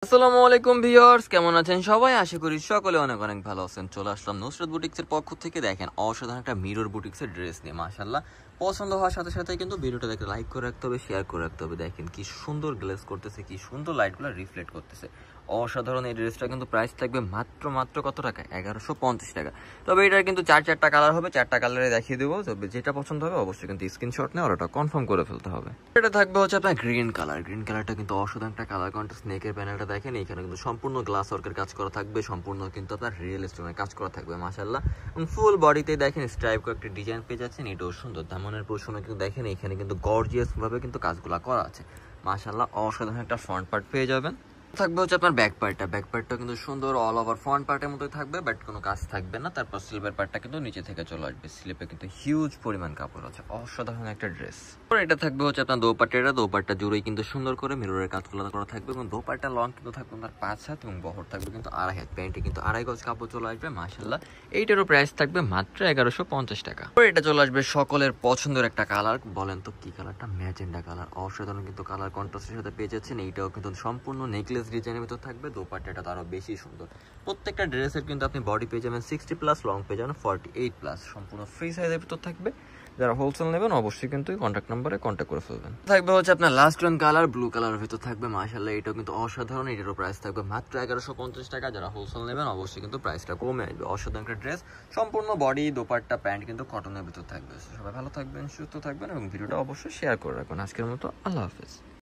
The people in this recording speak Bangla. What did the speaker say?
আসসালামু আলাইকুম ভিউয়ার্স, কেমন আছেন সবাই? আশা করি সকলে অনেক অনেক ভালো আছেন। চলে আসলাম নুসরাত বুটিক্সের পক্ষ থেকে। দেখেন অসাধারণ একটা মিরর বুটিক্সের ড্রেস নিয়ে, মাশাআল্লাহ পছন্দ হওয়ার সাথে সাথে কিন্তু ভিডিওটা দেখে লাইক করে রাখতে হবে, শেয়ার করে রাখতে হবে। দেখেন কি সুন্দর গ্লেজ করতেছে, কি সুন্দর লাইটগুলো রিফ্লেক্ট করতেছে, অসাধারণ। এই ড্রেসটা কিন্তু প্রাইস থাকবে মাত্র কত টাকা? 1150 টাকা। তবে এটার কিন্তু চারটা কালার হবে, চারটা কালারে দেখিয়ে দেবো। তবে যেটা পছন্দ হবে অবশ্যই কিন্তু স্ক্রিনশট নিয়ে ওটা কনফার্ম করে ফেলতে হবে। এটা থাকবে হচ্ছে আপনার গ্রিন কালার। গ্রিন কালারটা কিন্তু অসাধারণ একটা কালার কন্ট্রাস্ট। নেকের প্যানেলটা দেখেন, এখানে কিন্তু সম্পূর্ণ গ্লাস ওয়ার্কের কাজ করা থাকবে, সম্পূর্ণ কিন্তু আপনার রিয়েল স্টোনের কাজ করা থাকবে, মাশাআল্লাহ। এবং ফুল বডিতে দেখেন স্ট্রাইপ করে একটা ডিজাইন পেয়ে যাচ্ছেন, এটাও সুন্দর। দামানের পোর্শনে কিন্তু দেখেন এখানে কিন্তু গর্জিয়াস ভাবে কিন্তু কাজগুলো করা আছে, মাশাআল্লাহ। অসাধারণ একটা ফ্রন্ট পার্ট পেয়ে যাবেন। থাকবে হচ্ছে আপনার ব্যাক পার্টটা কিন্তু সুন্দর অল ওভার ফ্রন্ট পার্টের মতোই থাকবে, বাট কোনো কাজ থাকবে না। তারপর স্লিভের পার্টটা কিন্তু নিচে থেকে চলে আসবে, স্লিপে কিন্তু হিউজ পরিমাণ কাপড় আছে, অসাধারণ একটা ড্রেস। এটা থাকবে হচ্ছে আপনার দোপাট্টা জুড়েই কিন্তু সুন্দর করে মিররের কাজগুলো করা থাকবে, এবং দোপাট্টা লং কিন্তু থাকবে আপনার 5 হাত এবং বহর থাকবে কিন্তু 2.5 হাত। প্যান্টে কিন্তু 2.5 গজ কাপড় চলে আসবে, মাশাআল্লাহ। এইটারও প্রাইস থাকবে মাত্র 1150 টাকা। এটা চলে আসবে সকলের পছন্দের একটা কালার। বলেন তো কি কালারটা? Magenta colour. অসাধারণ কিন্তু কালার কন্ট্রাস্টের সাথে পেয়ে যাচ্ছেন। এইটাও কিন্তু সম্পূর্ণ নেকলেস ডিজাইনের ভিতর থাকবে, দোপাট্টাটা তো আরো বেশি সুন্দর। প্রত্যেকটা ড্রেসের কিন্তু আপনি বডি পেয়ে যাবেন 60+, লং পেয়ে যাবেন 48+, সম্পূর্ণ ফ্রি সাইজের ভিতর থাকবে। যারা হোলসেল নেবেন অবশ্যই কিন্তু কন্ট্যাক্ট নাম্বারে কন্ট্যাক্ট করে ফেলবেন। থাকবে হচ্ছে আপনার লাস্ট ওয়ান কালার, ব্লু কালারের ভিতর থাকবে, মাশাআল্লাহ। এটাও কিন্তু অসাধারণ। এটারও প্রাইস থাকবে মাত্র 1150 টাকা। যারা হোলসেল নেবেন অবশ্যই কিন্তু প্রাইসটা কমে আসবে। অসাধারণ একটা ড্রেস, সম্পূর্ণ বডি, দোপাট্টা, প্যান্ট কিন্তু কটনের ভিতর থাকবে। সবাই ভালো থাকবেন, সুস্থ থাকবেন, এবং ভিডিওটা অবশ্যই শেয়ার করে রাখবেন। আজকের মতো আল্লাহ হাফেজ।